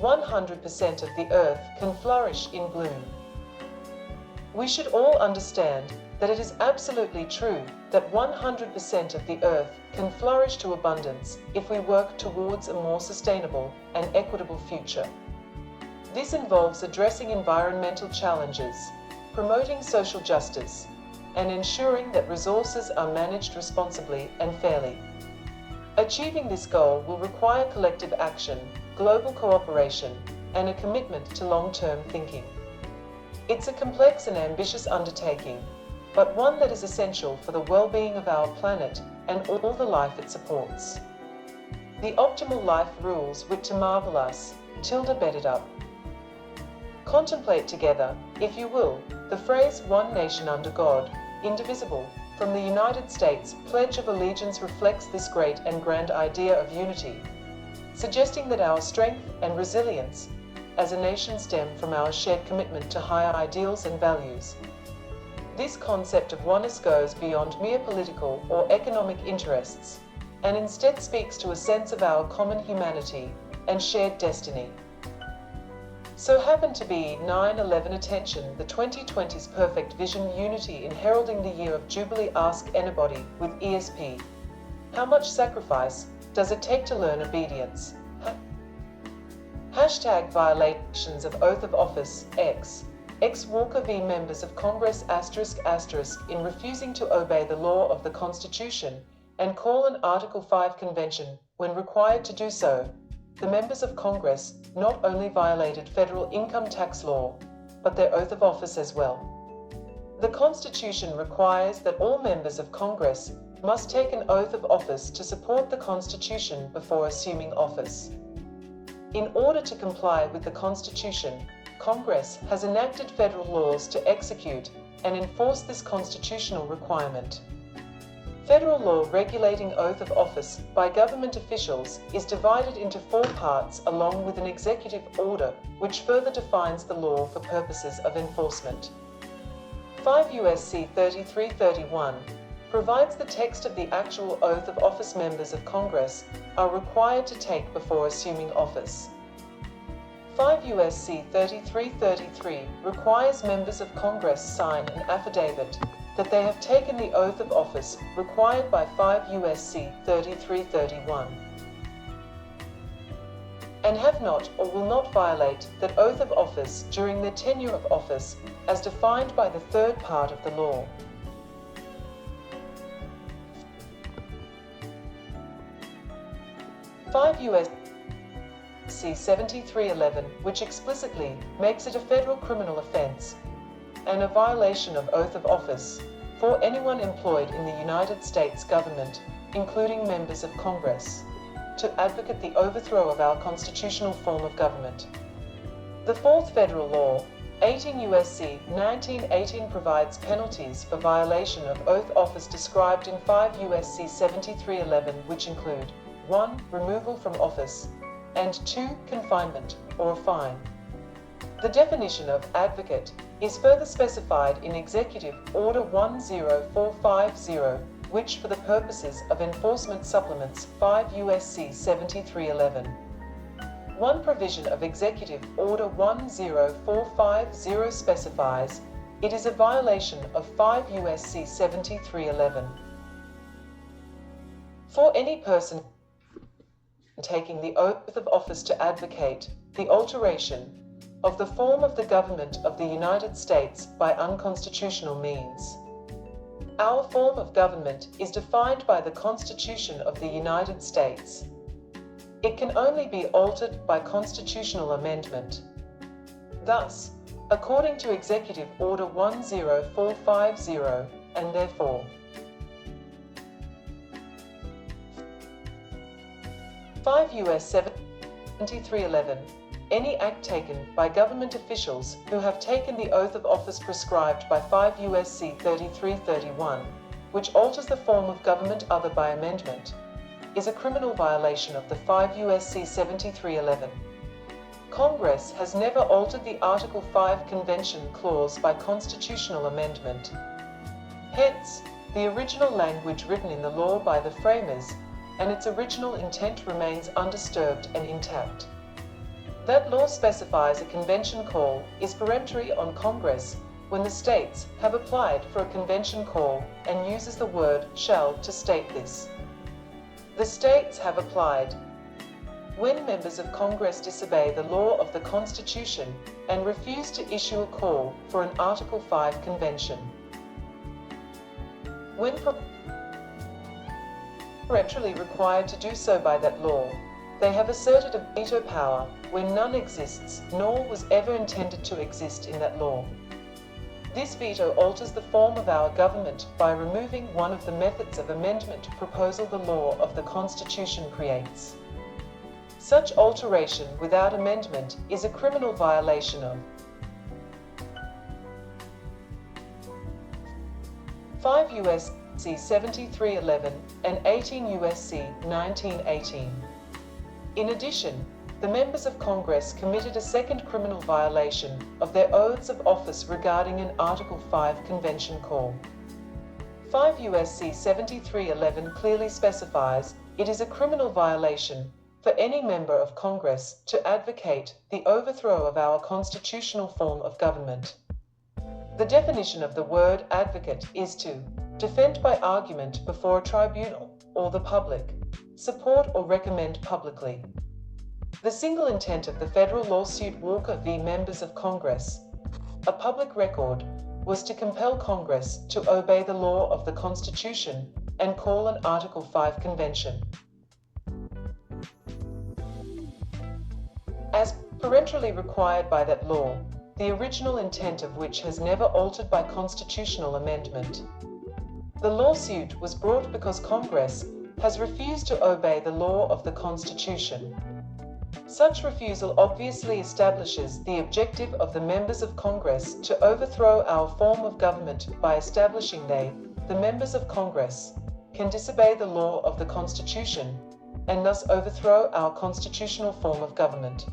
100% of the earth can flourish in bloom. We should all understand that it is absolutely true that 100% of the earth can flourish to abundance if we work towards a more sustainable and equitable future. This involves addressing environmental challenges, promoting social justice, and ensuring that resources are managed responsibly and fairly. Achieving this goal will require collective action, global cooperation, and a commitment to long-term thinking. It's a complex and ambitious undertaking, but one that is essential for the well-being of our planet and all the life it supports. The optimal life rules wit to marvel us, tilde bedded up. Contemplate together, if you will, the phrase "one nation under God, indivisible," from the United States Pledge of Allegiance reflects this great and grand idea of unity, suggesting that our strength and resilience as a nation stem from our shared commitment to higher ideals and values. This concept of oneness goes beyond mere political or economic interests, and instead speaks to a sense of our common humanity and shared destiny. So happened to be 9/11 attention, the 2020's perfect vision unity in heralding the year of Jubilee. Ask anybody with ESP, how much sacrifice does it take to learn obedience? Hashtag violations of oath of office, X Walker v. Members of Congress *** in refusing to obey the law of the Constitution and call an Article 5 convention when required to do so. The members of Congress not only violated federal income tax law, but their oath of office as well. The Constitution requires that all members of Congress must take an oath of office to support the Constitution before assuming office. In order to comply with the Constitution, Congress has enacted federal laws to execute and enforce this constitutional requirement. Federal law regulating oath of office by government officials is divided into 4 parts along with an executive order which further defines the law for purposes of enforcement. 5 U.S.C. 3331 provides the text of the actual oath of office members of Congress are required to take before assuming office. 5 U.S.C. 3333 requires members of Congress sign an affidavit that they have taken the oath of office required by 5 U.S.C. 3331 and have not or will not violate that oath of office during their tenure of office as defined by the 3rd part of the law. *5 U.S.C. 7311, which explicitly makes it a federal criminal offense and a violation of oath of office for anyone employed in the United States government, including members of Congress, to advocate the overthrow of our constitutional form of government. The 4th federal law, 18 U.S.C. 1918, provides penalties for violation of oath of office described in 5 U.S.C. 7311, which include 1. Removal from office, and 2. Confinement or a fine. The definition of advocate is further specified in Executive Order 10450, which for the purposes of enforcement supplements 5 U.S.C. 7311. One provision of Executive Order 10450 specifies it is a violation of 5 U.S.C. 7311. For any person taking the oath of office to advocate the alteration of the form of the government of the United States by unconstitutional means. Our form of government is defined by the Constitution of the United States. It can only be altered by constitutional amendment. Thus, according to Executive Order 10450, and therefore, 5 U.S. 7311, any act taken by government officials who have taken the oath of office prescribed by 5 U.S.C. 3331, which alters the form of government other by amendment, is a criminal violation of the 5 U.S.C. 7311. Congress has never altered the Article 5 Convention clause by constitutional amendment. Hence, the original language written in the law by the framers and its original intent remains undisturbed and intact. That law specifies a convention call is peremptory on Congress when the states have applied for a convention call and uses the word shall to state this. The states have applied. When members of Congress disobey the law of the Constitution and refuse to issue a call for an Article 5 convention. When peremptorily required to do so by that law, they have asserted a veto power when none exists nor was ever intended to exist in that law. This veto alters the form of our government by removing one of the methods of amendment proposal the law of the Constitution creates. Such alteration without amendment is a criminal violation of 5 U.S.C. 7311 and 18 U.S.C. 1918. In addition, the members of Congress committed a second criminal violation of their oaths of office regarding an Article 5 convention call. 5 U.S.C. 7311 clearly specifies it is a criminal violation for any member of Congress to advocate the overthrow of our constitutional form of government. The definition of the word advocate is to defend by argument before a tribunal or the public, support or recommend publicly. The single intent of the federal lawsuit Walker v. Members of Congress, a public record, was to compel Congress to obey the law of the Constitution and call an Article 5 convention. As peremptorily required by that law, the original intent of which has never altered by constitutional amendment. The lawsuit was brought because Congress has refused to obey the law of the Constitution. Such refusal obviously establishes the objective of the members of Congress to overthrow our form of government by establishing they, the members of Congress, can disobey the law of the Constitution and thus overthrow our constitutional form of government.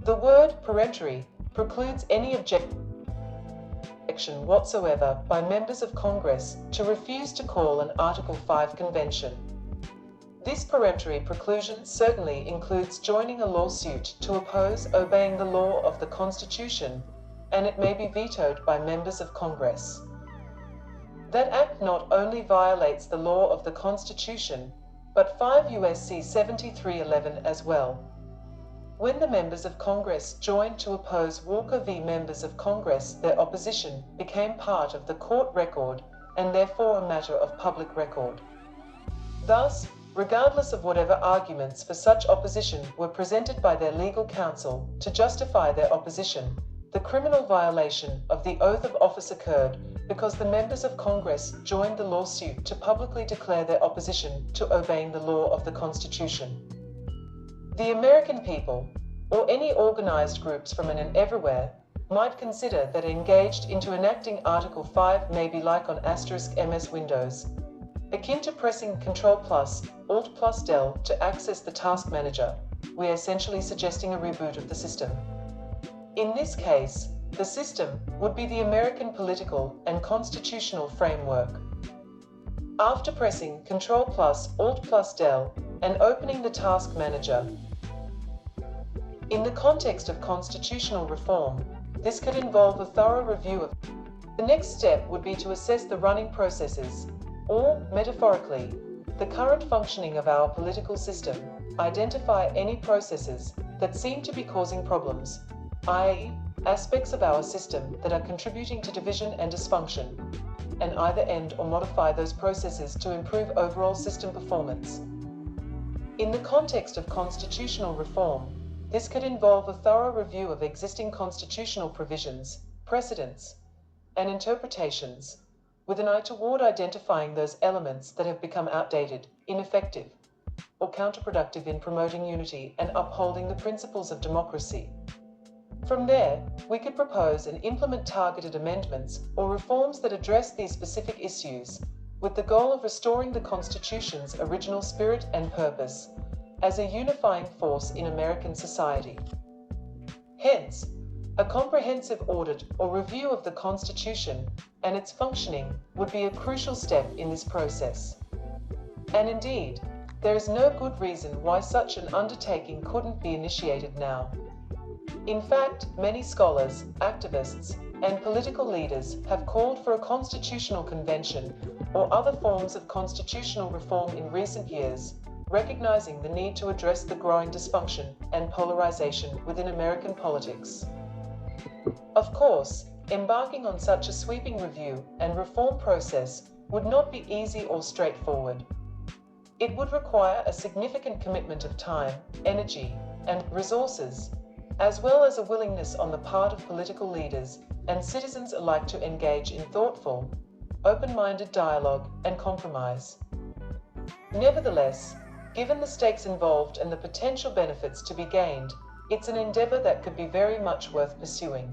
The word peremptory precludes any objection whatsoever by members of Congress to refuse to call an Article 5 convention. This peremptory preclusion certainly includes joining a lawsuit to oppose obeying the law of the Constitution, and it may be vetoed by members of Congress. That act not only violates the law of the Constitution, but 5 U.S.C. 7311 as well. When the members of Congress joined to oppose Walker v. Members of Congress, their opposition became part of the court record and therefore a matter of public record. Thus, regardless of whatever arguments for such opposition were presented by their legal counsel to justify their opposition, the criminal violation of the oath of office occurred because the members of Congress joined the lawsuit to publicly declare their opposition to obeying the law of the Constitution. The American people, or any organized groups from an and everywhere, might consider that engaged into enacting Article 5 may be like on *MS Windows, akin to pressing Ctrl+, Alt+Del to access the task manager. We are essentially suggesting a reboot of the system. In this case, the system would be the American political and constitutional framework. After pressing Ctrl+, Alt+Del and opening the task manager, in the context of constitutional reform, this could involve a thorough review of. The next step would be to assess the running processes, or, metaphorically, the current functioning of our political system, identify any processes that seem to be causing problems, i.e., aspects of our system that are contributing to division and dysfunction, and either end or modify those processes to improve overall system performance. In the context of constitutional reform, this could involve a thorough review of existing constitutional provisions, precedents, and interpretations, with an eye toward identifying those elements that have become outdated, ineffective, or counterproductive in promoting unity and upholding the principles of democracy. From there, we could propose and implement targeted amendments or reforms that address these specific issues, with the goal of restoring the Constitution's original spirit and purpose as a unifying force in American society. Hence, a comprehensive audit or review of the Constitution and its functioning would be a crucial step in this process. And indeed, there is no good reason why such an undertaking couldn't be initiated now. In fact, many scholars, activists, and political leaders have called for a constitutional convention or other forms of constitutional reform in recent years, recognizing the need to address the growing dysfunction and polarization within American politics. Of course, embarking on such a sweeping review and reform process would not be easy or straightforward. It would require a significant commitment of time, energy, and resources, as well as a willingness on the part of political leaders and citizens alike to engage in thoughtful, open-minded dialogue and compromise. Nevertheless, given the stakes involved and the potential benefits to be gained, it's an endeavor that could be very much worth pursuing.